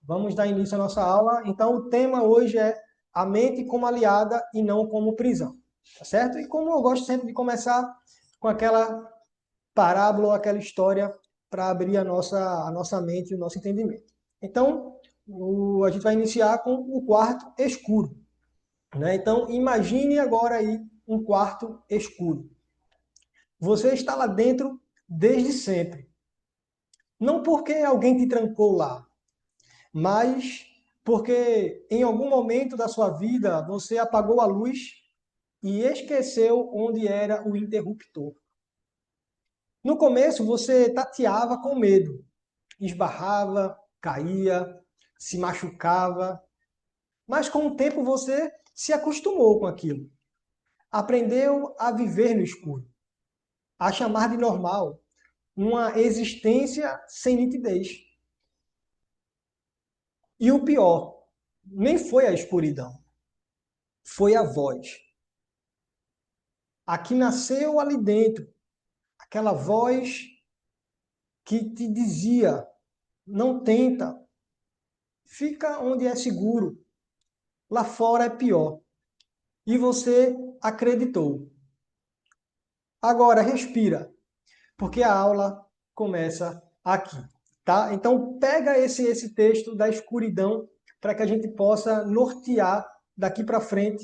Vamos dar início à nossa aula. Então, o tema hoje é a mente como aliada e não como prisão. Tá certo? E como eu gosto sempre de começar com aquela parábola ou aquela história para abrir a nossa mente e o nosso entendimento. Então, a gente vai iniciar com o quarto escuro. Né? Então, imagine agora aí um quarto escuro. Você está lá dentro desde sempre. Não porque alguém te trancou lá, mas porque em algum momento da sua vida você apagou a luz e esqueceu onde era o interruptor. No começo você tateava com medo, esbarrava, caía, se machucava, mas com o tempo você se acostumou com aquilo. Aprendeu a viver no escuro, a chamar de normal uma existência sem nitidez. E o pior, nem foi a escuridão, foi a voz. A que nasceu ali dentro, aquela voz que te dizia: não tenta, fica onde é seguro, lá fora é pior. E você acreditou. Agora respira, porque a aula começa aqui, tá? Então pega esse texto da escuridão para que a gente possa nortear daqui para frente,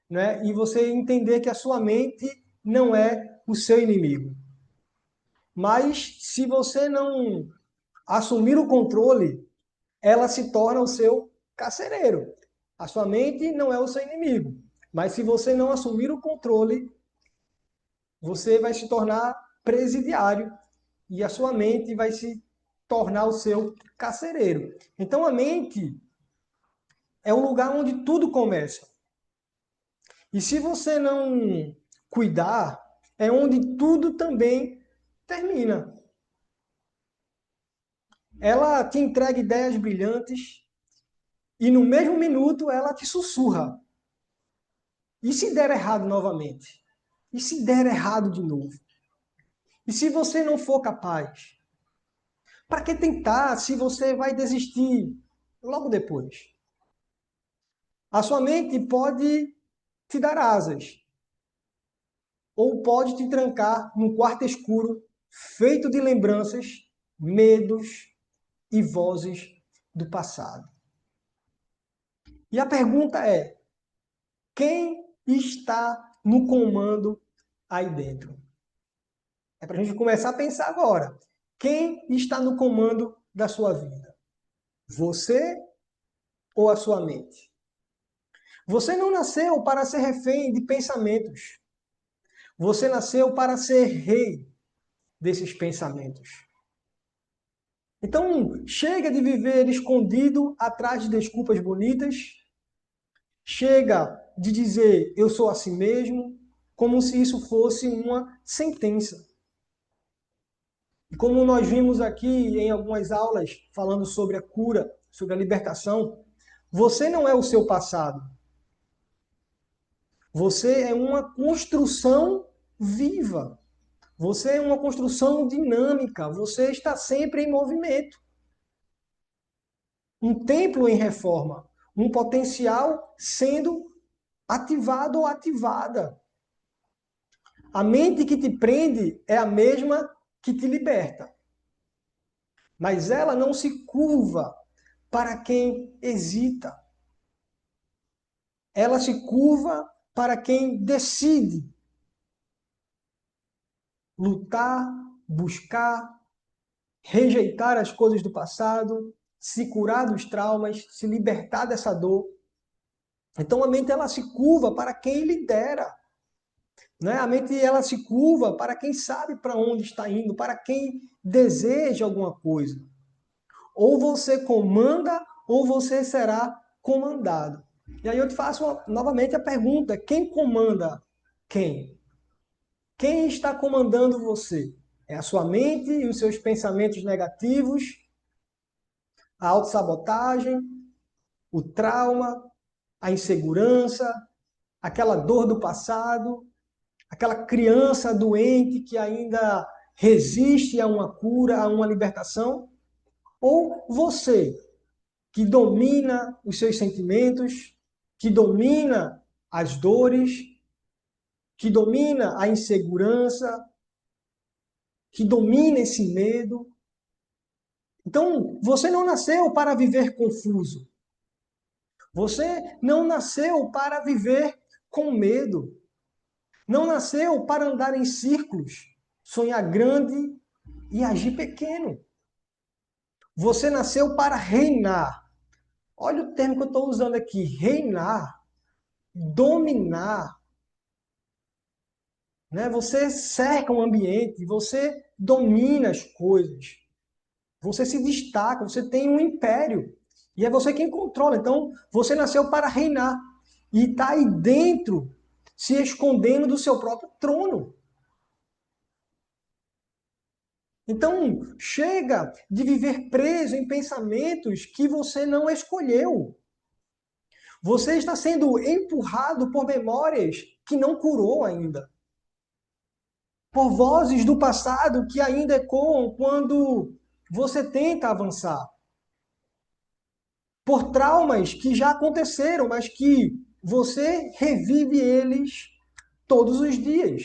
né? E você entender que a sua mente não é o seu inimigo. Mas se você não assumir o controle, ela se torna o seu carcereiro. A sua mente não é o seu inimigo. Mas se você não assumir o controle, você vai se tornar presidiário e a sua mente vai se tornar o seu carcereiro. Então a mente é o lugar onde tudo começa. E se você não cuidar, é onde tudo também termina. Ela te entrega ideias brilhantes e no mesmo minuto ela te sussurra. E se der errado novamente? E se der errado de novo? E se você não for capaz? Para que tentar se você vai desistir logo depois? A sua mente pode te dar asas ou pode te trancar num quarto escuro feito de lembranças, medos e vozes do passado. E a pergunta é: quem está no comando aí dentro? É para a gente começar a pensar agora. Quem está no comando da sua vida? Você ou a sua mente? Você não nasceu para ser refém de pensamentos. Você nasceu para ser rei desses pensamentos. Então, chega de viver escondido atrás de desculpas bonitas. Chega de dizer eu sou assim mesmo, como se isso fosse uma sentença. E como nós vimos aqui em algumas aulas falando sobre a cura, sobre a libertação, você não é o seu passado. Você é uma construção viva. Você é uma construção dinâmica. Você está sempre em movimento. Um templo em reforma. Um potencial sendo ativado ou ativada. A mente que te prende é a mesma que te liberta. Mas ela não se curva para quem hesita. Ela se curva para quem decide lutar, buscar, rejeitar as coisas do passado, se curar dos traumas, se libertar dessa dor. Então a mente ela se curva para quem lidera. Né? A mente ela se curva para quem sabe para onde está indo, para quem deseja alguma coisa. Ou você comanda ou você será comandado. E aí eu te faço novamente a pergunta: quem comanda quem? Quem está comandando você? É a sua mente e os seus pensamentos negativos, a autossabotagem, o trauma, a insegurança, aquela dor do passado, aquela criança doente que ainda resiste a uma cura, a uma libertação? Ou você, que domina os seus sentimentos, que domina as dores, que domina a insegurança, que domina esse medo. Então, você não nasceu para viver confuso. Você não nasceu para viver com medo. Não nasceu para andar em círculos, sonhar grande e agir pequeno. Você nasceu para reinar. Olha o termo que eu estou usando aqui: reinar, dominar. Né? Você cerca o ambiente, você domina as coisas. Você se destaca, você tem um império. E é você quem controla. Então, você nasceu para reinar. E está aí dentro, se escondendo do seu próprio trono. Então, chega de viver preso em pensamentos que você não escolheu. Você está sendo empurrado por memórias que não curou ainda. Por vozes do passado que ainda ecoam quando você tenta avançar. Por traumas que já aconteceram, mas que você revive eles todos os dias.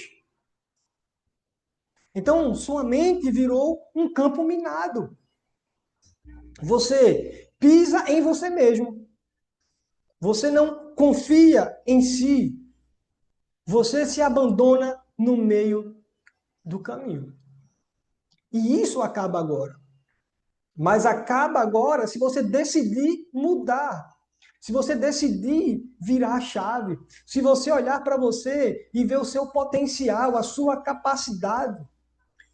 Então, sua mente virou um campo minado. Você pisa em você mesmo. Você não confia em si. Você se abandona no meio do caminho. E isso acaba agora. Mas acaba agora se você decidir mudar. Se você decidir virar a chave. Se você olhar para você e ver o seu potencial, a sua capacidade.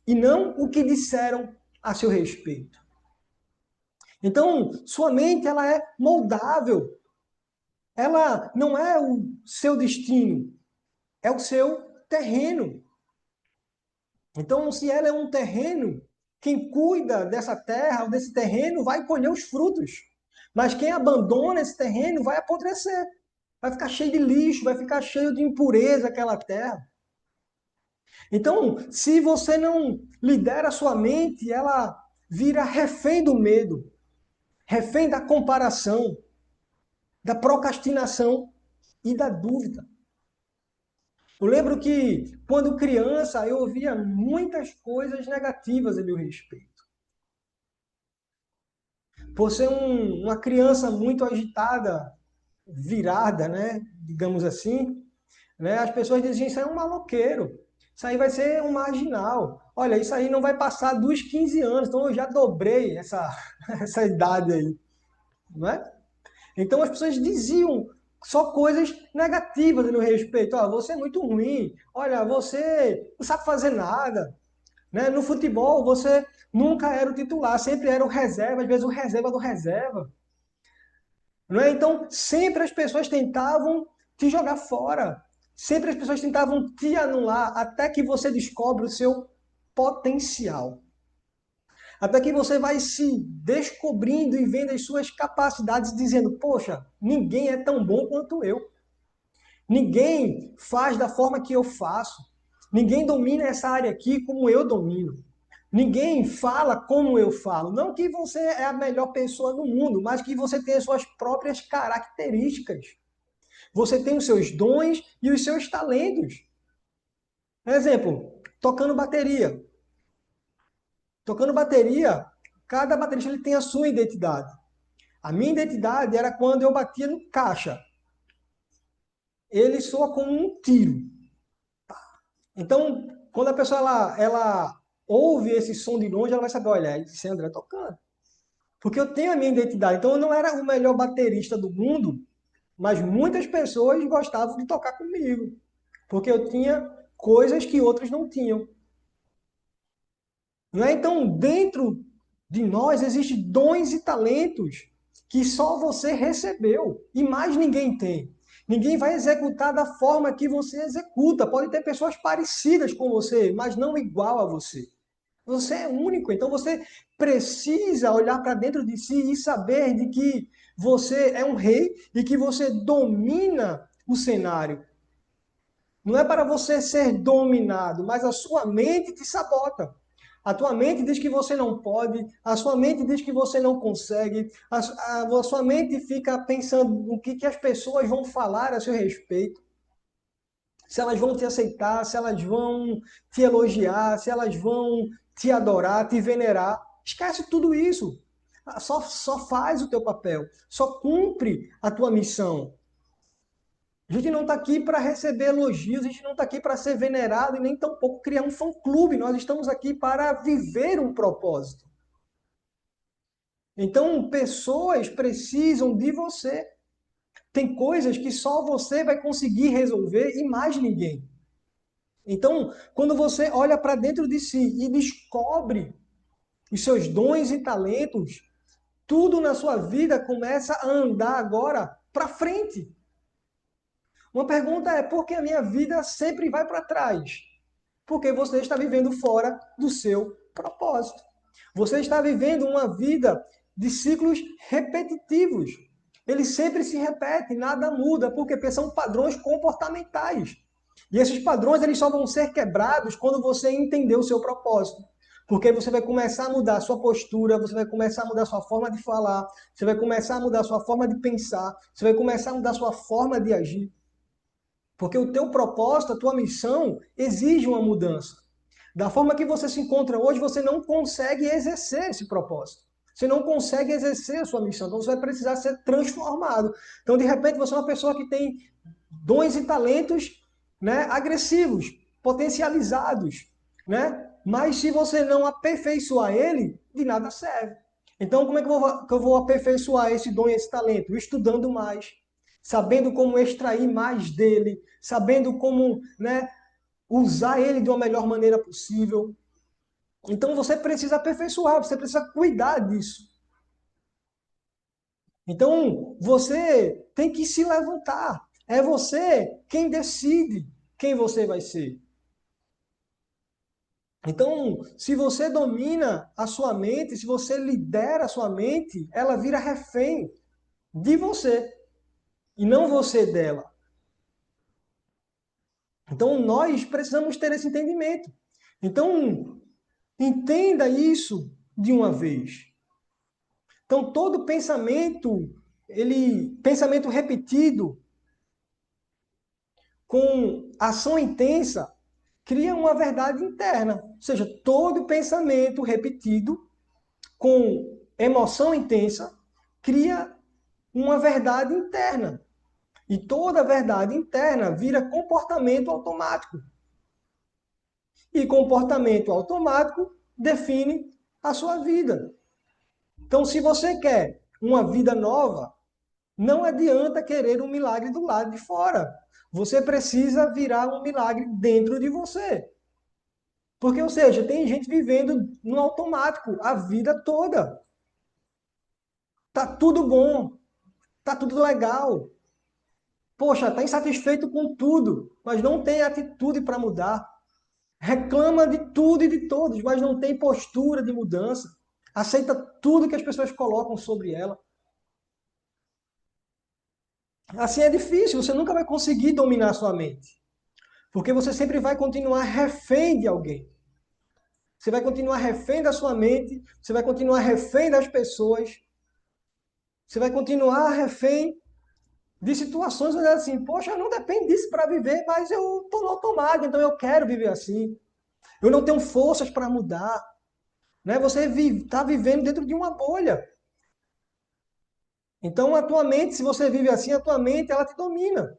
E não o que disseram a seu respeito. Então, sua mente ela é moldável. Ela não é o seu destino, é o seu terreno. Então, se ela é um terreno, quem cuida dessa terra, desse terreno, vai colher os frutos. Mas quem abandona esse terreno vai apodrecer. Vai ficar cheio de lixo, vai ficar cheio de impureza aquela terra. Então, se você não lidera a sua mente, ela vira refém do medo, refém da comparação, da procrastinação e da dúvida. Eu lembro que, quando criança, eu ouvia muitas coisas negativas a meu respeito. Por ser uma criança muito agitada, virada, né, digamos assim, né, as pessoas diziam, isso aí é um maloqueiro, isso aí vai ser um marginal. Olha, isso aí não vai passar dos 15 anos, então eu já dobrei essa idade aí. Não é? Então as pessoas diziam só coisas negativas a meu respeito. Ó, você é muito ruim. Olha, você não sabe fazer nada. Né? No futebol, você nunca era o titular, sempre era o reserva, às vezes o reserva do reserva. Não é? Então, sempre as pessoas tentavam te jogar fora. Sempre as pessoas tentavam te anular até que você descobre o seu potencial. Até que você vai se descobrindo e vendo as suas capacidades, dizendo: poxa, ninguém é tão bom quanto eu. Ninguém faz da forma que eu faço. Ninguém domina essa área aqui como eu domino. Ninguém fala como eu falo. Não que você é a melhor pessoa do mundo, mas que você tem as suas próprias características. Você tem os seus dons e os seus talentos. Exemplo, tocando bateria. Tocando bateria, cada baterista ele tem a sua identidade. A minha identidade era quando eu batia no caixa. Ele soa como um tiro. Então, quando a pessoa ela ouve esse som de longe, ela vai saber, olha, esse André tocando. Porque eu tenho a minha identidade. Então, eu não era o melhor baterista do mundo, mas muitas pessoas gostavam de tocar comigo. Porque eu tinha coisas que outros não tinham. Não é? Então, dentro de nós existem dons e talentos que só você recebeu e mais ninguém tem. Ninguém vai executar da forma que você executa. Pode ter pessoas parecidas com você, mas não igual a você. Você é único, então você precisa olhar para dentro de si e saber de que você é um rei e que você domina o cenário. Não é para você ser dominado, mas a sua mente te sabota. A tua mente diz que você não pode, a sua mente diz que você não consegue, a sua mente fica pensando no que as pessoas vão falar a seu respeito, se elas vão te aceitar, se elas vão te elogiar, se elas vão te adorar, te venerar. Esquece tudo isso. Só faz o teu papel, só cumpre a tua missão. A gente não está aqui para receber elogios, a gente não está aqui para ser venerado e nem tampouco criar um fã-clube. Nós estamos aqui para viver um propósito. Então, pessoas precisam de você. Tem coisas que só você vai conseguir resolver e mais ninguém. Então, quando você olha para dentro de si e descobre os seus dons e talentos, tudo na sua vida começa a andar agora para frente. Uma pergunta é: por que a minha vida sempre vai para trás? Porque você está vivendo fora do seu propósito. Você está vivendo uma vida de ciclos repetitivos. Ele sempre se repete, nada muda, porque são padrões comportamentais. E esses padrões eles só vão ser quebrados quando você entender o seu propósito. Porque você vai começar a mudar a sua postura, você vai começar a mudar a sua forma de falar, você vai começar a mudar a sua forma de pensar, você vai começar a mudar a sua forma de agir. Porque o teu propósito, a tua missão, exige uma mudança. Da forma que você se encontra hoje, você não consegue exercer esse propósito. Você não consegue exercer a sua missão. Então você vai precisar ser transformado. Então, de repente, você é uma pessoa que tem dons e talentos, né, agressivos, potencializados, né? Mas se você não aperfeiçoar ele, de nada serve. Então, como é que eu vou aperfeiçoar esse dom e esse talento? Estudando mais, sabendo como extrair mais dele, sabendo como, né, usar ele de uma melhor maneira possível. Então, você precisa aperfeiçoar, você precisa cuidar disso. Então, você tem que se levantar. É você quem decide quem você vai ser. Então, se você domina a sua mente, se você lidera a sua mente, ela vira refém de você e não você dela. Então, nós precisamos ter esse entendimento. Então, entenda isso de uma vez. Então, todo pensamento repetido, com ação intensa, cria uma verdade interna. Ou seja, todo pensamento repetido com emoção intensa cria uma verdade interna. E toda verdade interna vira comportamento automático. E comportamento automático define a sua vida. Então, se você quer uma vida nova, não adianta querer um milagre do lado de fora. Você precisa virar um milagre dentro de você. Porque, ou seja, tem gente vivendo no automático a vida toda. Tá tudo bom, tá tudo legal. Poxa, tá insatisfeito com tudo, mas não tem atitude para mudar. Reclama de tudo e de todos, mas não tem postura de mudança. Aceita tudo que as pessoas colocam sobre ela. Assim é difícil, você nunca vai conseguir dominar a sua mente. Porque você sempre vai continuar refém de alguém. Você vai continuar refém da sua mente, você vai continuar refém das pessoas, você vai continuar refém de situações onde é assim, poxa, não depende disso para viver, mas eu estou no automático, então eu quero viver assim. Eu não tenho forças para mudar. Né? Você está vivendo dentro de uma bolha. Então, a tua mente, se você vive assim, a tua mente, ela te domina.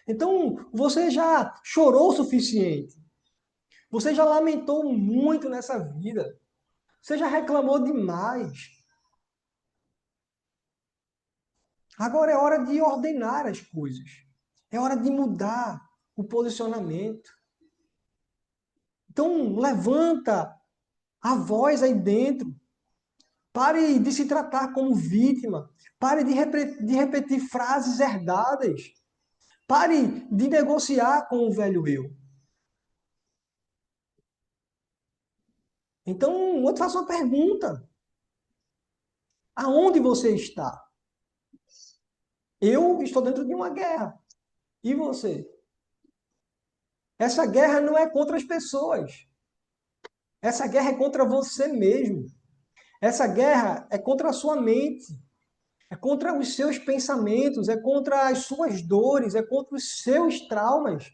Então, você já chorou o suficiente. Você já lamentou muito nessa vida. Você já reclamou demais. Agora é hora de ordenar as coisas. É hora de mudar o posicionamento. Então, levanta a voz aí dentro. Pare de se tratar como vítima. Pare de repetir frases herdadas. Pare de negociar com o velho eu. Então, eu te faço uma pergunta. Aonde você está? Eu estou dentro de uma guerra. E você? Essa guerra não é contra as pessoas. Essa guerra é contra você mesmo. Essa guerra é contra a sua mente. É contra os seus pensamentos, é contra as suas dores, é contra os seus traumas.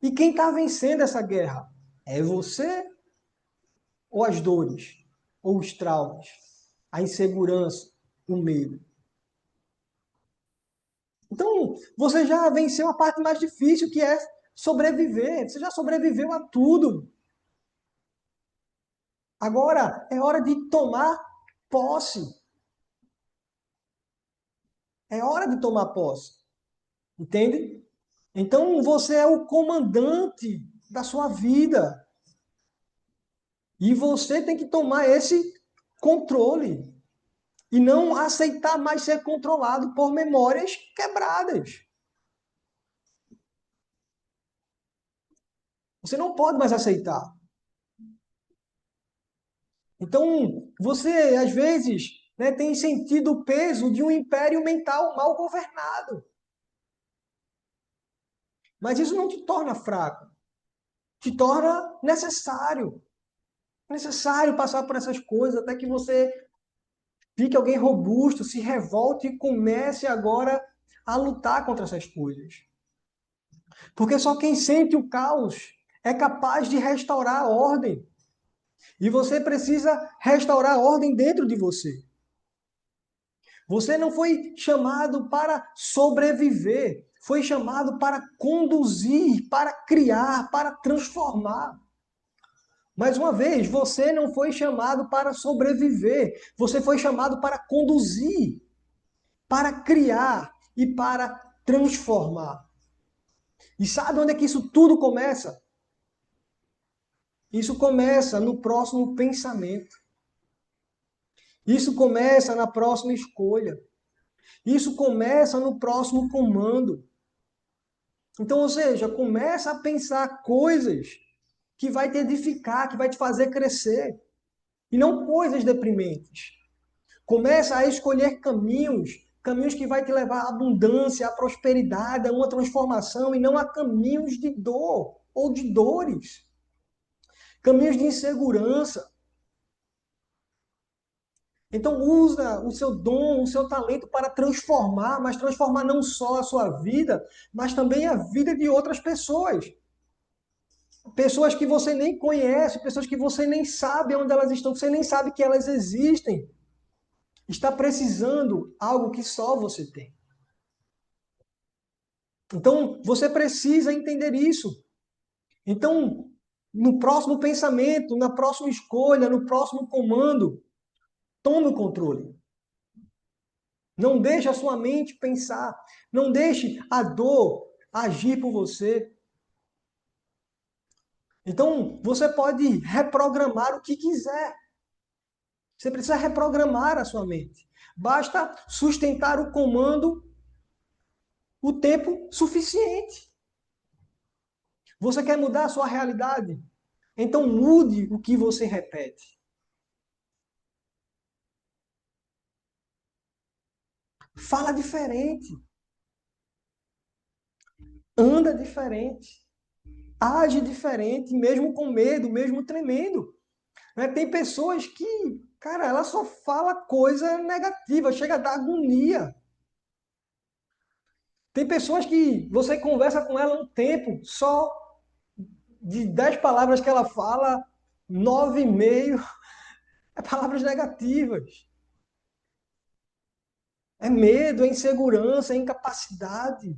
E quem está vencendo essa guerra? É você ou as dores? Ou os traumas? A insegurança, o medo? Então, você já venceu a parte mais difícil, que é sobreviver. Você já sobreviveu a tudo. Agora é hora de tomar posse. É hora de tomar posse. Entende? Então, você é o comandante da sua vida. E você tem que tomar esse controle e não aceitar mais ser controlado por memórias quebradas. Você não pode mais aceitar. Então, você, às vezes, né, tem sentido o peso de um império mental mal governado. Mas isso não te torna fraco. Te torna necessário. Necessário passar por essas coisas até que você fique alguém robusto, se revolte e comece agora a lutar contra essas coisas. Porque só quem sente o caos é capaz de restaurar a ordem. E você precisa restaurar a ordem dentro de você. Você não foi chamado para sobreviver, foi chamado para conduzir, para criar, para transformar. Mais uma vez, você não foi chamado para sobreviver, você foi chamado para conduzir, para criar e para transformar. E sabe onde é que isso tudo começa? Isso começa no próximo pensamento. Isso começa na próxima escolha. Isso começa no próximo comando. Então, ou seja, começa a pensar coisas que vai te edificar, que vai te fazer crescer. E não coisas deprimentes. Começa a escolher caminhos, caminhos que vai te levar à abundância, à prosperidade, a uma transformação, e não a caminhos de dor ou de dores. Caminhos de insegurança. Então usa o seu dom, o seu talento para transformar, mas transformar não só a sua vida, mas também a vida de outras pessoas. Pessoas que você nem conhece, pessoas que você nem sabe onde elas estão, você nem sabe que elas existem. Está precisando algo que só você tem. Então, você precisa entender isso. Então, no próximo pensamento, na próxima escolha, no próximo comando, tome o controle. Não deixe a sua mente pensar. Não deixe a dor agir por você. Então, você pode reprogramar o que quiser. Você precisa reprogramar a sua mente. Basta sustentar o comando o tempo suficiente. Você quer mudar a sua realidade? Então mude o que você repete. Fala diferente. Anda diferente. Age diferente, mesmo com medo, mesmo tremendo. Né? Tem pessoas que, cara, ela só fala coisa negativa, chega a dar agonia. Tem pessoas que você conversa com ela um tempo, só de 10 palavras que ela fala, 9,5 é palavras negativas. É medo, é insegurança, é incapacidade,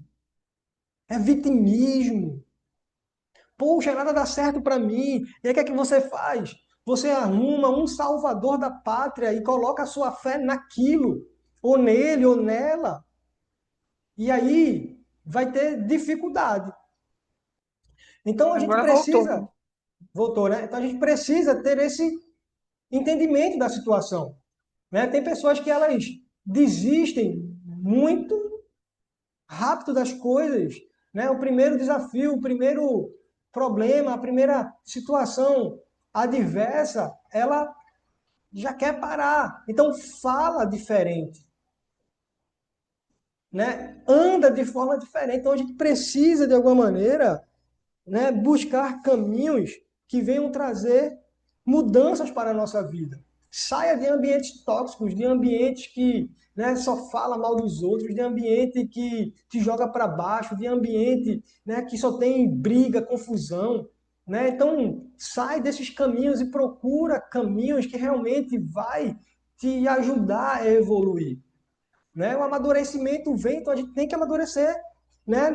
é vitimismo. Poxa, nada dá certo para mim. E aí o que é que você faz? Você arruma um salvador da pátria e coloca a sua fé naquilo, ou nele, ou nela. E aí vai ter dificuldade. Então a gente Agora voltou. precisa, voltou, né? Então a gente precisa ter esse entendimento da situação. Né? Tem pessoas que elas desistem muito rápido das coisas. Né? O primeiro desafio, o primeiro problema, a primeira situação adversa, ela já quer parar. Então fala diferente. Né? Anda de forma diferente. Então a gente precisa, de alguma maneira, né, buscar caminhos que venham trazer mudanças para a nossa vida. Saia de ambientes tóxicos, de ambientes que, né, só fala mal dos outros, de ambiente que te joga para baixo, de ambiente, né, que só tem briga, confusão. Né? Então, sai desses caminhos e procura caminhos que realmente vai te ajudar a evoluir. Né? O amadurecimento vem, então a gente tem que amadurecer, né?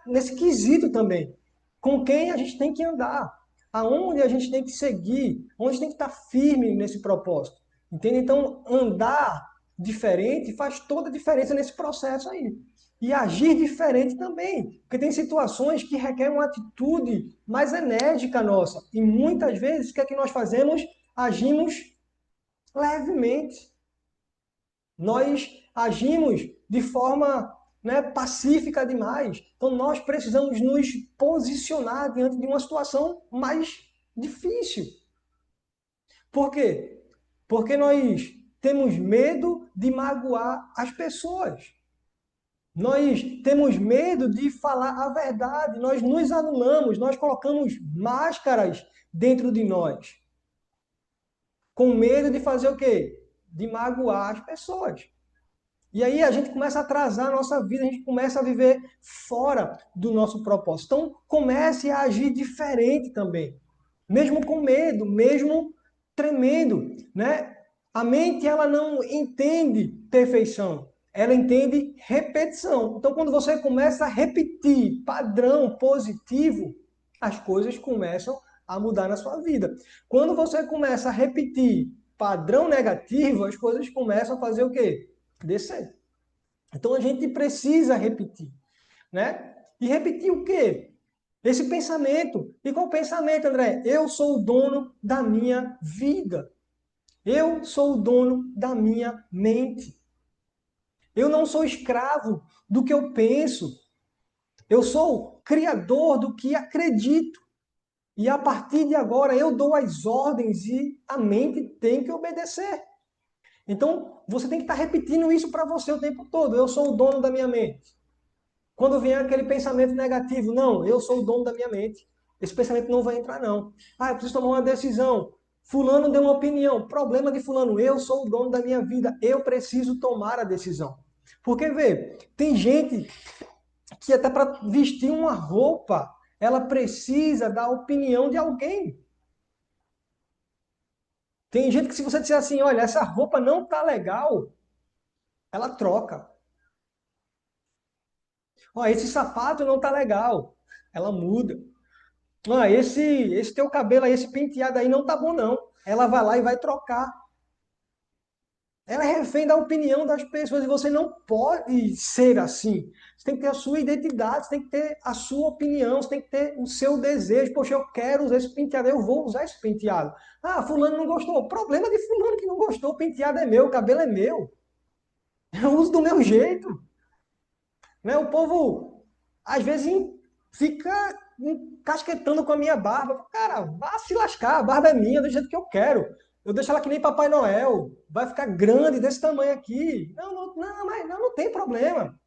Nesse quesito também. Com quem a gente tem que andar, aonde a gente tem que seguir, onde tem que estar firme nesse propósito. Entende? Então, andar diferente faz toda a diferença nesse processo aí. E agir diferente também, porque tem situações que requerem uma atitude mais enérgica nossa. E muitas vezes, o que é que nós fazemos? Agimos levemente. Nós agimos de forma, né, pacífica demais. Então nós precisamos nos posicionar diante de uma situação mais difícil. Por quê? Porque nós temos medo de magoar as pessoas. Nós temos medo de falar a verdade, nós nos anulamos, nós colocamos máscaras dentro de nós, com medo de fazer o quê? De magoar as pessoas. E aí a gente começa a atrasar a nossa vida, a gente começa a viver fora do nosso propósito. Então comece a agir diferente também. Mesmo com medo, mesmo tremendo, né? A mente ela não entende perfeição, ela entende repetição. Então quando você começa a repetir padrão positivo, as coisas começam a mudar na sua vida. Quando você começa a repetir padrão negativo, as coisas começam a fazer o quê? Descer. Então a gente precisa repetir, né? E repetir o quê? Esse pensamento. E qual pensamento, André? Eu sou o dono da minha vida. Eu sou o dono da minha mente. Eu não sou escravo do que eu penso. Eu sou criador do que acredito. E a partir de agora eu dou as ordens e a mente tem que obedecer. Então, você tem que estar repetindo isso para você o tempo todo. Eu sou o dono da minha mente. Quando vier aquele pensamento negativo, não, eu sou o dono da minha mente. Esse pensamento não vai entrar, não. Ah, eu preciso tomar uma decisão. Fulano deu uma opinião. Problema de fulano, eu sou o dono da minha vida. Eu preciso tomar a decisão. Porque, vê, tem gente que até para vestir uma roupa, ela precisa da opinião de alguém. Tem gente que se você disser assim, olha, essa roupa não tá legal, ela troca. Ó, esse sapato não tá legal. Ela muda. Ah, esse teu cabelo aí, esse penteado aí não tá bom não. Ela vai lá e vai trocar. Ela é refém da opinião das pessoas e você não pode ser assim. Você tem que ter a sua identidade, você tem que ter a sua opinião, você tem que ter o seu desejo. Poxa, eu quero usar esse penteado, eu vou usar esse penteado. Ah, fulano não gostou. O problema de fulano que não gostou, o penteado é meu, o cabelo é meu. Eu uso do meu jeito. Né? O povo, às vezes, fica encasquetando com a minha barba. Cara, vá se lascar, a barba é minha, do jeito que eu quero. Eu deixo ela que nem Papai Noel. Vai ficar grande desse tamanho aqui. Mas não tem problema.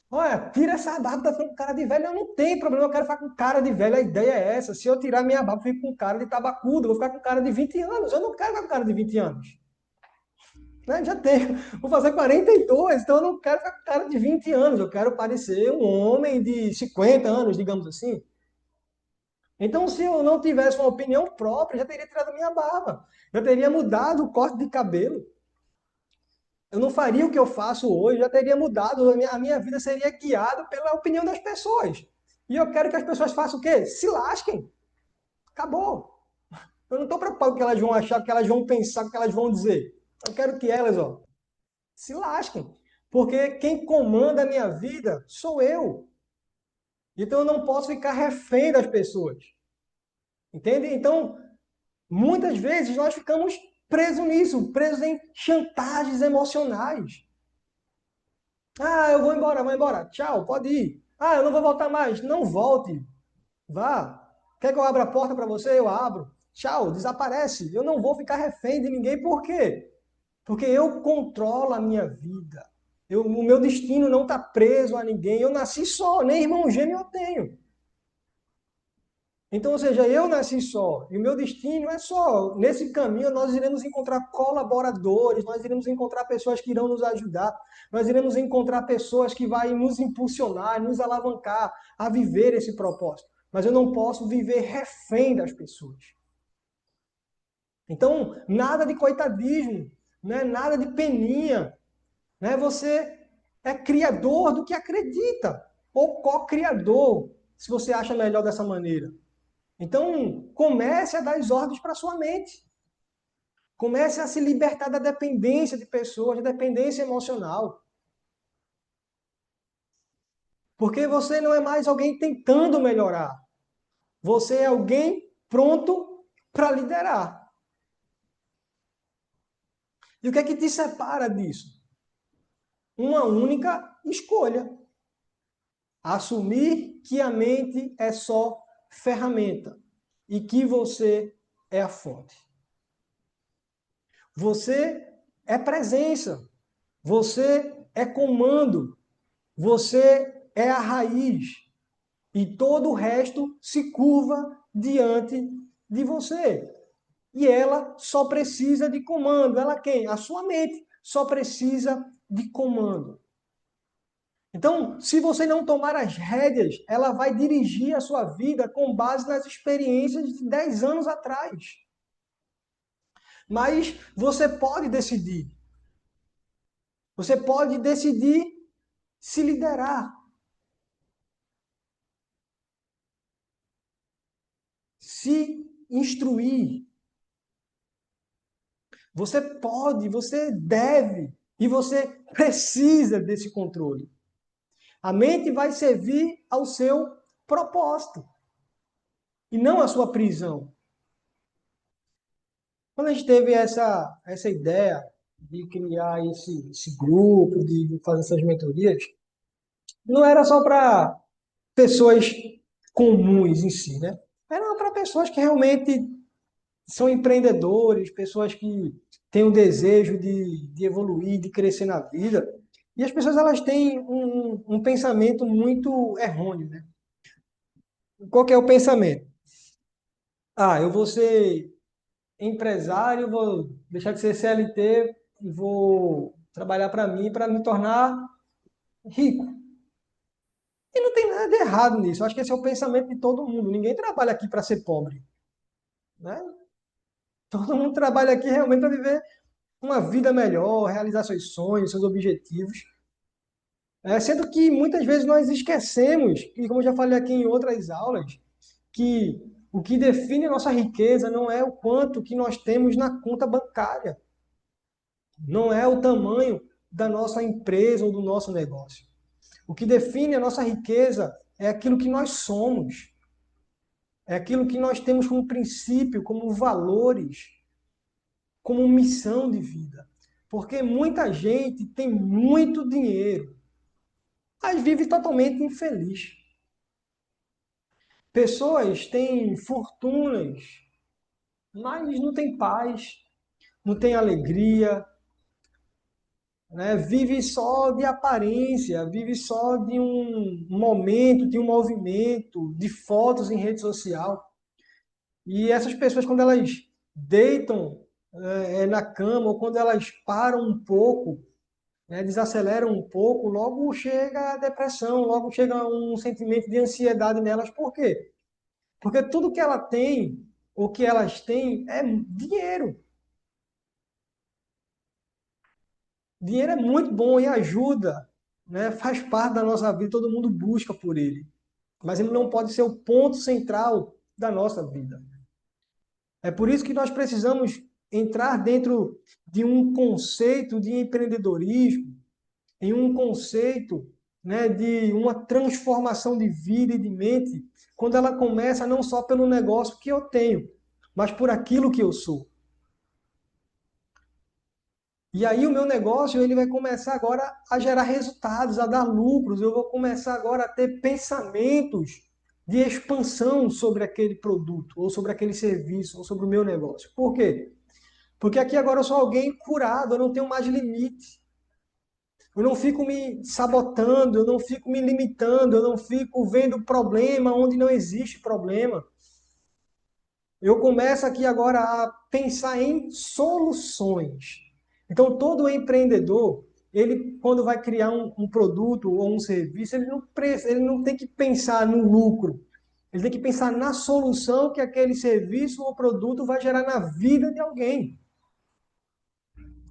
Olha, tira essa barba, tá ficando com cara de velho. Não tem problema, eu quero ficar com cara de velho. A ideia é essa. Se eu tirar minha barba, eu fico com cara de tabacudo. Eu vou ficar com cara de 20 anos. Eu não quero ficar com cara de 20 anos. Né? Já tenho, vou fazer 42, então eu não quero ficar com cara de 20 anos, eu quero parecer um homem de 50 anos, digamos assim. Então, se eu não tivesse uma opinião própria, eu já teria tirado minha barba, já teria mudado o corte de cabelo. Eu não faria o que eu faço hoje, já teria mudado, a minha vida seria guiada pela opinião das pessoas. E eu quero que as pessoas façam o quê? Se lasquem. Acabou. Eu não estou preocupado com o que elas vão achar, o que elas vão pensar, o que elas vão dizer. Eu quero que elas, ó, se lasquem. Porque quem comanda a minha vida sou eu. Então eu não posso ficar refém das pessoas. Entende? Então, muitas vezes nós ficamos presos nisso, presos em chantagens emocionais. Ah, eu vou embora, vou embora. Tchau, pode ir. Ah, eu não vou voltar mais. Não volte. Vá. Quer que eu abra a porta para você? Eu abro. Tchau, desaparece. Eu não vou ficar refém de ninguém. Por quê? Porque eu controlo a minha vida. O meu destino não está preso a ninguém. Eu nasci só, nem irmão gêmeo eu tenho. Então, ou seja, eu nasci só, e o meu destino é só. Nesse caminho, nós iremos encontrar colaboradores, nós iremos encontrar pessoas que irão nos ajudar, nós iremos encontrar pessoas que vão nos impulsionar, nos alavancar a viver esse propósito. Mas eu não posso viver refém das pessoas. Então, nada de coitadismo, né? Nada de peninha. Né? Você é criador do que acredita, ou co-criador, se você acha melhor dessa maneira. Então, comece a dar as ordens para sua mente. Comece a se libertar da dependência de pessoas, da dependência emocional. Porque você não é mais alguém tentando melhorar. Você é alguém pronto para liderar. E o que é que te separa disso? Uma única escolha. Assumir que a mente é só ferramenta e que você é a fonte. Você é presença. Você é comando. Você é a raiz. E todo o resto se curva diante de você. E ela só precisa de comando. Ela quem? A sua mente só precisa de comando. Então, se você não tomar as rédeas, ela vai dirigir a sua vida com base nas experiências de 10 anos atrás. Mas você pode decidir. Você pode decidir se liderar, se instruir. Você pode, você deve e você precisa desse controle. A mente vai servir ao seu propósito e não à sua prisão. Quando a gente teve essa ideia de criar esse grupo, de fazer essas mentorias, não era só para pessoas comuns em si, né? Era para pessoas que realmente são empreendedores, pessoas que têm o desejo de evoluir, de crescer na vida. E as pessoas elas têm um pensamento muito errôneo, né? Qual que é o pensamento? Ah, eu vou ser empresário, vou deixar de ser CLT e vou trabalhar para me tornar rico. E não tem nada de errado nisso. Eu acho que esse é o pensamento de todo mundo. Ninguém trabalha aqui para ser pobre, né? Todo mundo trabalha aqui realmente para viver uma vida melhor, realizar seus sonhos, seus objetivos. Sendo que muitas vezes nós esquecemos, e como eu já falei aqui em outras aulas, que o que define a nossa riqueza não é o quanto que nós temos na conta bancária, não é o tamanho da nossa empresa ou do nosso negócio. O que define a nossa riqueza é aquilo que nós somos, é aquilo que nós temos como princípio, como valores, como missão de vida. Porque muita gente tem muito dinheiro, mas vive totalmente infeliz. Pessoas têm fortunas, mas não têm paz, não têm alegria, né? Vive só de aparência, vive só de um momento, de um movimento, de fotos em rede social. E essas pessoas, quando elas deitam na cama ou quando elas param um pouco, né, desaceleram um pouco, logo chega a depressão, logo chega um sentimento de ansiedade nelas. Por quê? Porque tudo que ela tem, o que elas têm, é dinheiro. Dinheiro é muito bom e ajuda, né? Faz parte da nossa vida, todo mundo busca por ele. Mas ele não pode ser o ponto central da nossa vida. É por isso que nós precisamos entrar dentro de um conceito de empreendedorismo, em um conceito, né, de uma transformação de vida e de mente, quando ela começa não só pelo negócio que eu tenho, mas por aquilo que eu sou. E aí o meu negócio ele vai começar agora a gerar resultados, a dar lucros. Eu vou começar agora a ter pensamentos de expansão sobre aquele produto, ou sobre aquele serviço, ou sobre o meu negócio. Por quê? Porque aqui agora eu sou alguém curado, eu não tenho mais limite. Eu não fico me sabotando, eu não fico me limitando, eu não fico vendo problema onde não existe problema. Eu começo aqui agora a pensar em soluções. Então, todo empreendedor, ele, quando vai criar um produto ou um serviço, ele não tem que pensar no lucro. Ele tem que pensar na solução que aquele serviço ou produto vai gerar na vida de alguém.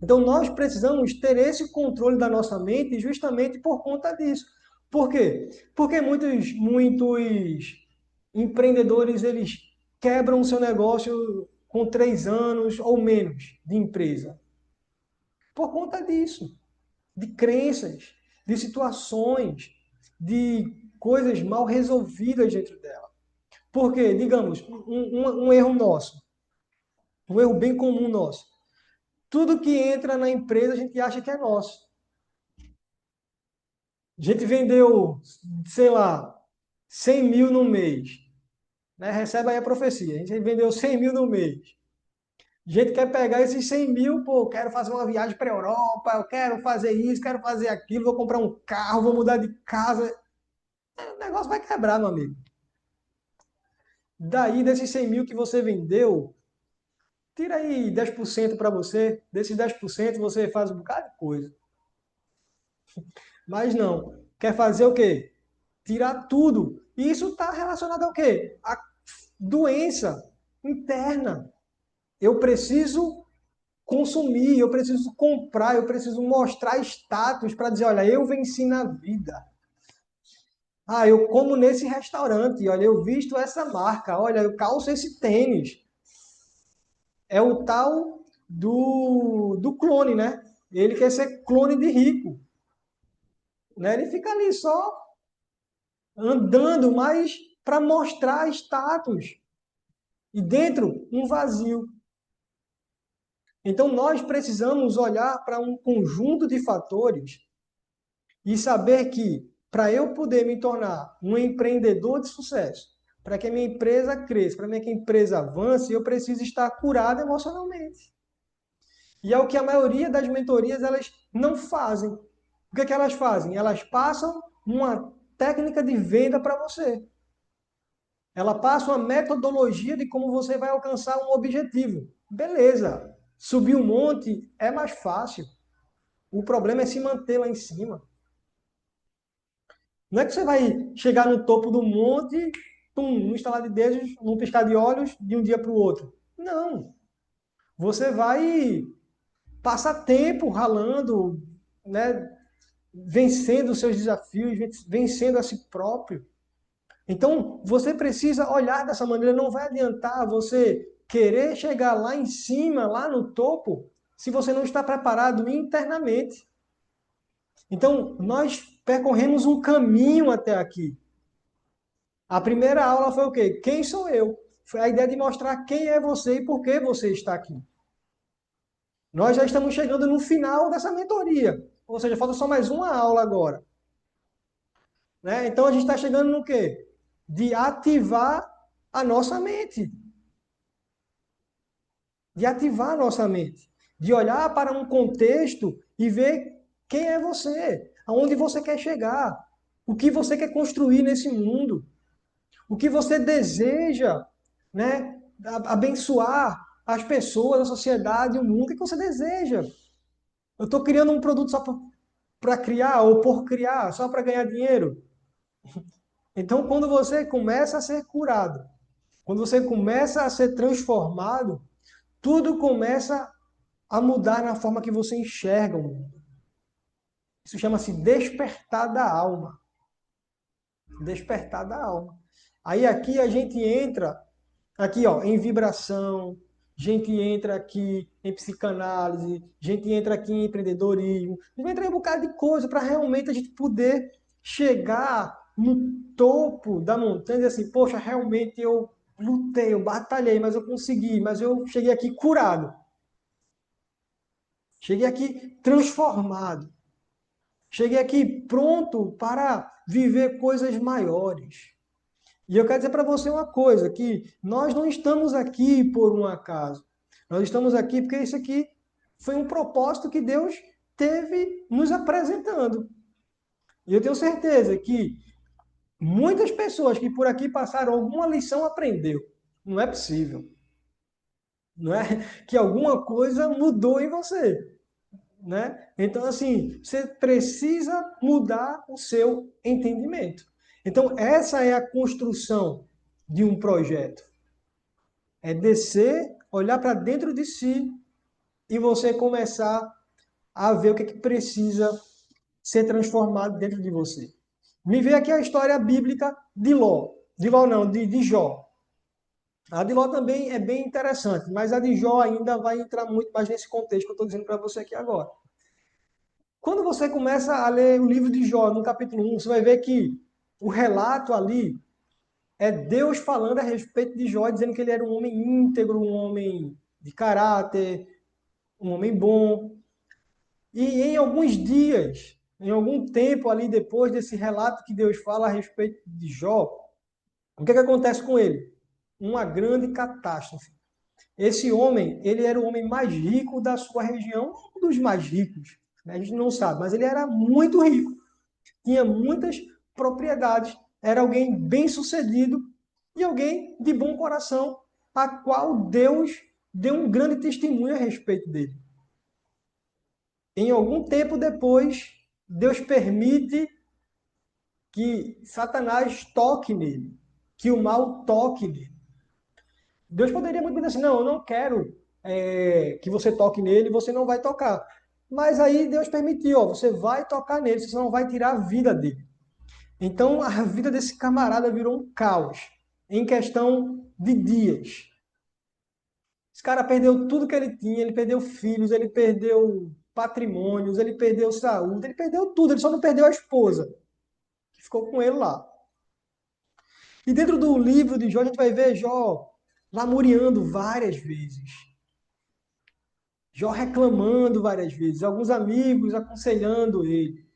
Então, nós precisamos ter esse controle da nossa mente justamente por conta disso. Por quê? Porque muitos empreendedores, eles quebram o seu negócio com 3 anos ou menos de empresa. Por conta disso. De crenças, de situações, de coisas mal resolvidas dentro dela. Porque, digamos, um erro nosso, um erro bem comum nosso. Tudo que entra na empresa a gente acha que é nosso. A gente vendeu, sei lá, 100 mil no mês. Né? Recebe aí a profecia. A gente vendeu 100 mil no mês. A gente quer pegar esses 100 mil, pô, quero fazer uma viagem para a Europa, eu quero fazer isso, quero fazer aquilo, vou comprar um carro, vou mudar de casa. O negócio vai quebrar, meu amigo. Daí, desses 100 mil que você vendeu, tira aí 10% para você. Desses 10% você faz um bocado de coisa. Mas não. Quer fazer o quê? Tirar tudo. E isso está relacionado ao quê? A doença interna. Eu preciso consumir, eu preciso comprar, eu preciso mostrar status para dizer, olha, eu venci na vida. Ah, eu como nesse restaurante, olha, eu visto essa marca, olha, eu calço esse tênis. É o tal do clone, né? Ele quer ser clone de rico, né? Ele fica ali só andando, mas para mostrar status. E dentro, um vazio. Então, nós precisamos olhar para um conjunto de fatores e saber que, para eu poder me tornar um empreendedor de sucesso, para que a minha empresa cresça, para que a minha empresa avance, eu preciso estar curado emocionalmente. E é o que a maioria das mentorias elas não fazem. O que é que elas fazem? Elas passam uma técnica de venda para você. Ela passa uma metodologia de como você vai alcançar um objetivo. Beleza. Subir um monte é mais fácil. O problema é se manter lá em cima. Não é que você vai chegar no topo do monte, pum, num estalar de dedos, num piscar de olhos, de um dia para o outro. Não. Você vai passar tempo ralando, né, vencendo os seus desafios, vencendo a si próprio. Então, você precisa olhar dessa maneira. Não vai adiantar você querer chegar lá em cima, lá no topo, se você não está preparado internamente. Então, nós percorremos um caminho até aqui. A primeira aula foi o quê? Quem sou eu? Foi a ideia de mostrar quem é você e por que você está aqui. Nós já estamos chegando no final dessa mentoria. Ou seja, falta só mais uma aula agora. Né? Então a gente está chegando no quê? De ativar a nossa mente. De ativar a nossa mente. De olhar para um contexto e ver quem é você, aonde você quer chegar, o que você quer construir nesse mundo, o que você deseja, né? Abençoar as pessoas, a sociedade, o mundo, o que você deseja. Eu estou criando um produto só para criar ou por criar, só para ganhar dinheiro. Então, quando você começa a ser curado, quando você começa a ser transformado, tudo começa a mudar na forma que você enxerga o mundo. Isso chama-se despertar da alma. Despertar da alma. Aí aqui a gente entra aqui, ó, em vibração, a gente entra aqui em psicanálise, a gente entra aqui em empreendedorismo, a gente entra em um bocado de coisa para realmente a gente poder chegar no topo da montanha e dizer assim, poxa, realmente eu lutei, eu batalhei, mas eu consegui, mas eu cheguei aqui curado. Cheguei aqui transformado. Cheguei aqui pronto para viver coisas maiores. E eu quero dizer para você uma coisa, que nós não estamos aqui por um acaso. Nós estamos aqui porque isso aqui foi um propósito que Deus teve nos apresentando. E eu tenho certeza que muitas pessoas que por aqui passaram alguma lição aprendeu. Não é possível. não é? Que alguma coisa mudou em você, né? Então, assim, você precisa mudar o seu entendimento. Então, essa é a construção de um projeto. É descer, olhar para dentro de si e você começar a ver o que, é que precisa ser transformado dentro de você. Me veio aqui a história bíblica de Ló. De Ló não, de Jó. A de Ló também é bem interessante, mas a de Jó ainda vai entrar muito mais nesse contexto que eu estou dizendo para você aqui agora. Quando você começa a ler o livro de Jó, no capítulo 1, você vai ver que o relato ali é Deus falando a respeito de Jó, dizendo que ele era um homem íntegro, um homem de caráter, um homem bom. E em alguns dias, em algum tempo ali depois desse relato que Deus fala a respeito de Jó, o que, é que acontece com ele? Uma grande catástrofe. Esse homem, ele era o homem mais rico da sua região, um dos mais ricos, né? A gente não sabe, mas ele era muito rico, tinha muitas propriedades, era alguém bem sucedido e alguém de bom coração, a qual Deus deu um grande testemunho a respeito dele. Em algum tempo depois, Deus permite que Satanás toque nele, que o mal toque nele. Deus poderia muito bem dizer assim, não, eu não quero que você toque nele, você não vai tocar. Mas aí Deus permitiu, ó, você vai tocar nele, você não vai tirar a vida dele. Então a vida desse camarada virou um caos em questão de dias. Esse cara perdeu tudo que ele tinha, ele perdeu filhos, ele perdeu patrimônios, ele perdeu saúde, ele perdeu tudo, ele só não perdeu a esposa, que ficou com ele lá. E dentro do livro de Jó, a gente vai ver Jó lamuriando várias vezes. Jó reclamando várias vezes, alguns amigos aconselhando ele.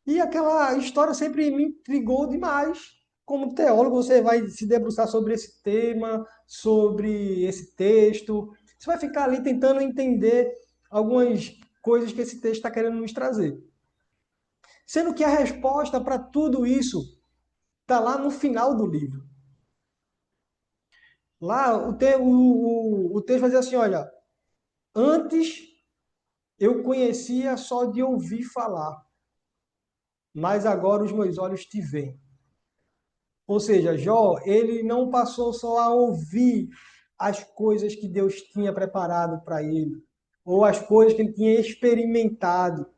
E aquela história sempre me intrigou demais. Como teólogo, você vai se debruçar sobre esse tema, sobre esse texto. Você vai ficar ali tentando entender algumas coisas que esse texto está querendo nos trazer. Sendo que a resposta para tudo isso está lá no final do livro. Lá o texto vai dizer assim: olha, antes eu conhecia só de ouvir falar, mas agora os meus olhos te veem. Ou seja, Jó, ele não passou só a ouvir as coisas que Deus tinha preparado para ele, ou as coisas que ele tinha experimentado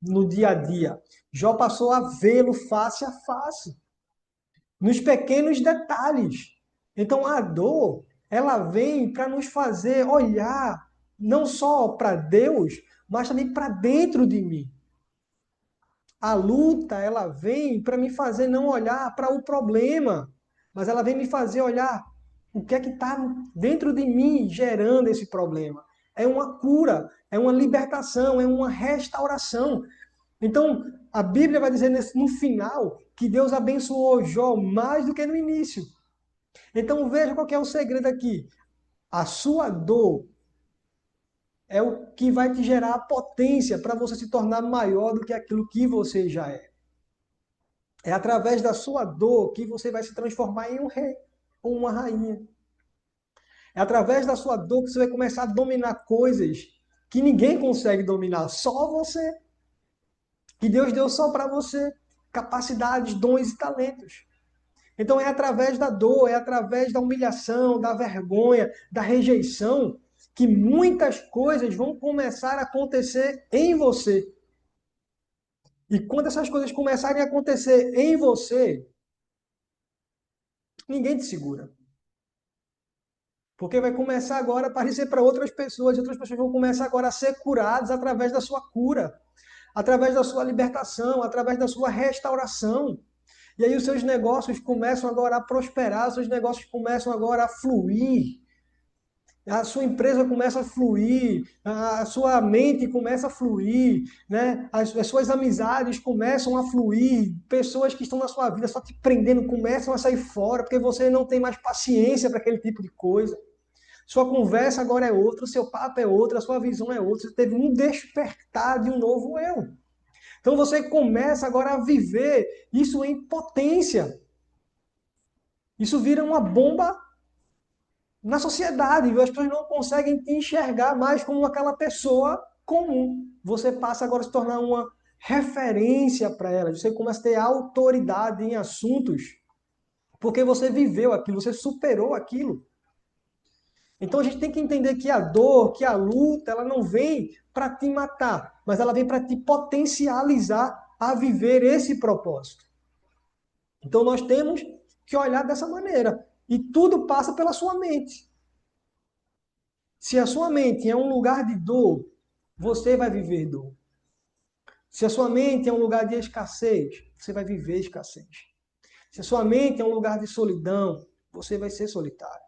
no dia a dia. Jó passou a vê-lo face a face, nos pequenos detalhes. Então a dor, ela vem para nos fazer olhar não só para Deus, mas também para dentro de mim. A luta, ela vem para me fazer não olhar para o problema, mas ela vem me fazer olhar o que é que está dentro de mim gerando esse problema. É uma cura, é uma libertação, é uma restauração. Então, a Bíblia vai dizer no final que Deus abençoou Jó mais do que no início. Então, veja qual que é o segredo aqui. A sua dor é o que vai te gerar a potência para você se tornar maior do que aquilo que você já é. É através da sua dor que você vai se transformar em um rei ou uma rainha. É através da sua dor que você vai começar a dominar coisas que ninguém consegue dominar, só você. Que Deus deu só para você capacidades, dons e talentos. Então é através da dor, é através da humilhação, da vergonha, da rejeição, que muitas coisas vão começar a acontecer em você. E quando essas coisas começarem a acontecer em você, ninguém te segura. Porque vai começar agora a aparecer para outras pessoas vão começar agora a ser curadas através da sua cura, através da sua libertação, através da sua restauração. E aí os seus negócios começam agora a prosperar, os seus negócios começam agora a fluir, a sua empresa começa a fluir, a sua mente começa a fluir, né? As suas amizades começam a fluir, pessoas que estão na sua vida só te prendendo começam a sair fora, porque você não tem mais paciência para aquele tipo de coisa. Sua conversa agora é outra, o seu papo é outro, a sua visão é outra. Você teve um despertar de um novo eu. Então você começa agora a viver isso em potência. Isso vira uma bomba na sociedade, as pessoas não conseguem te enxergar mais como aquela pessoa comum. Você passa agora a se tornar uma referência para elas. Você começa a ter autoridade em assuntos porque você viveu aquilo, você superou aquilo. Então a gente tem que entender que a dor, que a luta, ela não vem para te matar, mas ela vem para te potencializar a viver esse propósito. Então nós temos que olhar dessa maneira. E tudo passa pela sua mente. Se a sua mente é um lugar de dor, você vai viver dor. Se a sua mente é um lugar de escassez, você vai viver escassez. Se a sua mente é um lugar de solidão, você vai ser solitário.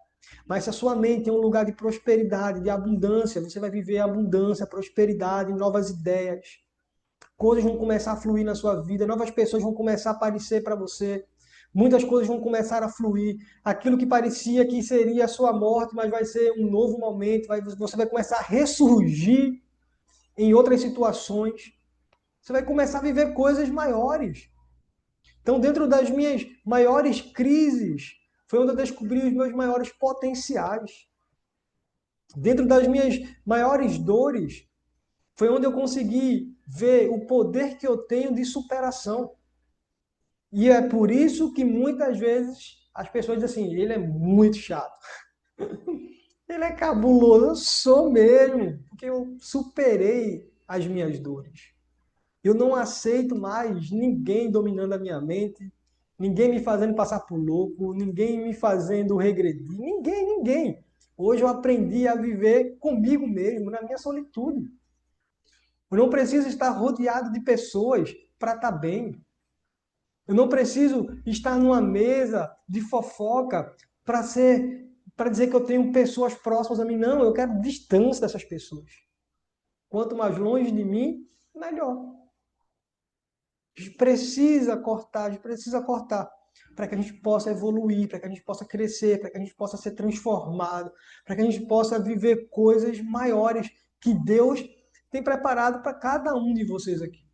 Mas se a sua mente é um lugar de prosperidade, de abundância, você vai viver abundância, prosperidade, novas ideias. Coisas vão começar a fluir na sua vida, novas pessoas vão começar a aparecer para você. Muitas coisas vão começar a fluir. Aquilo que parecia que seria a sua morte, mas vai ser um novo momento. Você vai começar a ressurgir em outras situações. Você vai começar a viver coisas maiores. Então, dentro das minhas maiores crises, foi onde eu descobri os meus maiores potenciais. Dentro das minhas maiores dores, foi onde eu consegui ver o poder que eu tenho de superação. E é por isso que muitas vezes as pessoas dizem assim, ele é muito chato. Ele é cabuloso, eu sou mesmo, porque eu superei as minhas dores. Eu não aceito mais ninguém dominando a minha mente, ninguém me fazendo passar por louco, ninguém me fazendo regredir, ninguém. Hoje eu aprendi a viver comigo mesmo, na minha solitude. Eu não preciso estar rodeado de pessoas para estar bem. Eu não preciso estar numa mesa de fofoca para dizer que eu tenho pessoas próximas a mim. Não, eu quero distância dessas pessoas. Quanto mais longe de mim, melhor. A gente precisa cortar para que a gente possa evoluir, para que a gente possa crescer, para que a gente possa ser transformado, para que a gente possa viver coisas maiores que Deus tem preparado para cada um de vocês aqui.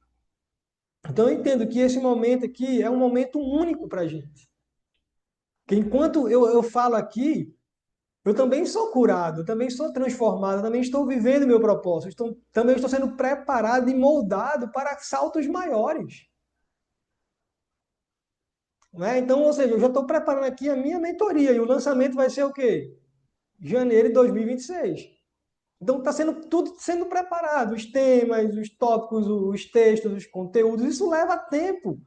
Então eu entendo que esse momento aqui é um momento único para a gente. Que enquanto eu falo aqui, eu também sou curado, eu também sou transformado, eu também estou vivendo meu propósito, também estou sendo preparado e moldado para saltos maiores. Né? Então, ou seja, eu já estou preparando aqui a minha mentoria e o lançamento vai ser o quê? Janeiro de 2026. Então está sendo tudo sendo preparado, os temas, os tópicos, os textos, os conteúdos, isso leva tempo.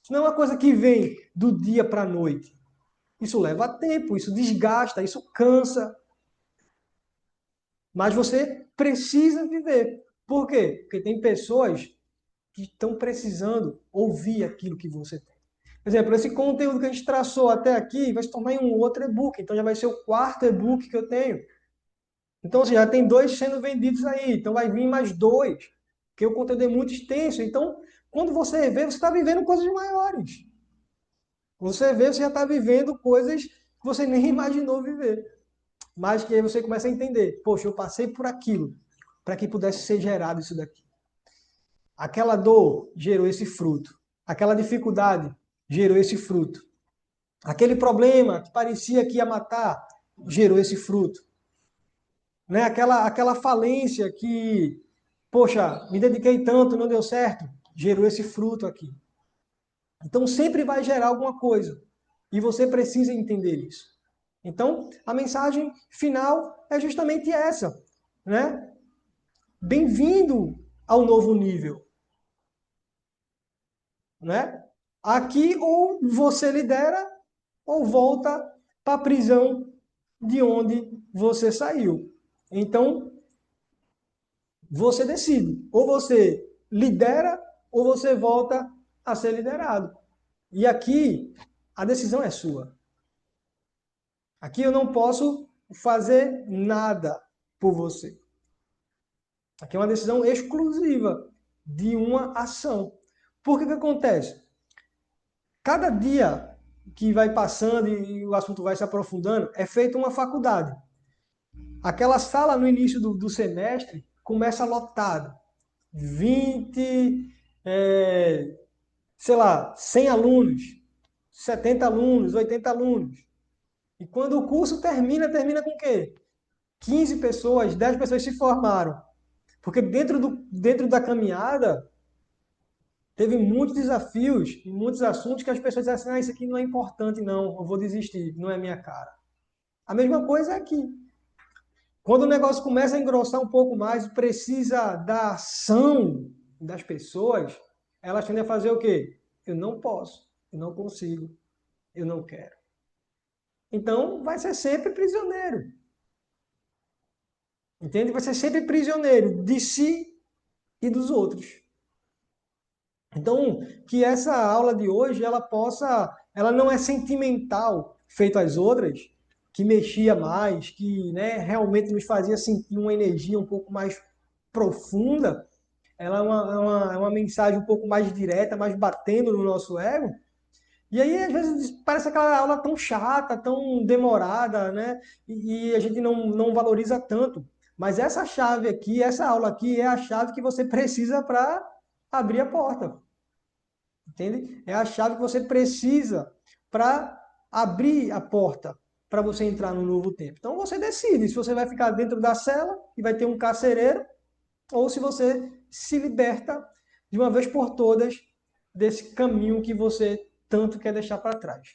Isso não é uma coisa que vem do dia para a noite. Isso leva tempo, isso desgasta, isso cansa. Mas você precisa viver. Por quê? Porque tem pessoas que estão precisando ouvir aquilo que você tem. Por exemplo, esse conteúdo que a gente traçou até aqui vai se tornar em um outro e-book. Então já vai ser o quarto e-book que eu tenho. Então você já tem dois sendo vendidos aí. Então vai vir mais dois. Porque o conteúdo é muito extenso. Então, quando você vê, você está vivendo coisas maiores. Você vê, você já está vivendo coisas que você nem imaginou viver. Mas que aí você começa a entender. Poxa, eu passei por aquilo para que pudesse ser gerado isso daqui. Aquela dor gerou esse fruto. Aquela dificuldade gerou esse fruto. Aquele problema que parecia que ia matar gerou esse fruto. Né? Aquela falência que, poxa, me dediquei tanto, não deu certo, gerou esse fruto aqui. Então sempre vai gerar alguma coisa. E você precisa entender isso. Então, a mensagem final é justamente essa, né? Bem-vindo ao novo nível, né? Aqui ou você lidera ou volta para a prisão de onde você saiu. Então, você decide. Ou você lidera ou você volta a ser liderado. E aqui a decisão é sua. Aqui eu não posso fazer nada por você. Aqui é uma decisão exclusiva de uma ação. Por que que acontece? Cada dia que vai passando e o assunto vai se aprofundando, é feita uma faculdade. Aquela sala no início do semestre começa lotada. 20, sei lá, 100 alunos, 70 alunos, 80 alunos. E quando o curso termina, termina com o quê? 15 pessoas, 10 pessoas se formaram. Porque dentro da caminhada, teve muitos desafios e muitos assuntos que as pessoas dizem assim, ah, isso aqui não é importante não, eu vou desistir, não é minha cara. A mesma coisa é aqui. Quando o negócio começa a engrossar um pouco mais, precisa da ação das pessoas, elas tendem a fazer o quê? Eu não posso, eu não consigo, eu não quero. Então, vai ser sempre prisioneiro. Entende? Vai ser sempre prisioneiro de si e dos outros. Então, que essa aula de hoje ela não é sentimental, feito as outras, que mexia mais, que né, realmente nos fazia sentir uma energia um pouco mais profunda. Ela é uma mensagem um pouco mais direta, mais batendo no nosso ego. E aí, às vezes, parece aquela aula tão chata, tão demorada, né? E a gente não valoriza tanto. Mas essa chave aqui, essa aula aqui, é a chave que você precisa para abrir a porta. Entende? É a chave que você precisa para abrir a porta para você entrar no novo tempo. Então você decide se você vai ficar dentro da cela e vai ter um carcereiro ou se você se liberta de uma vez por todas desse caminho que você tanto quer deixar para trás.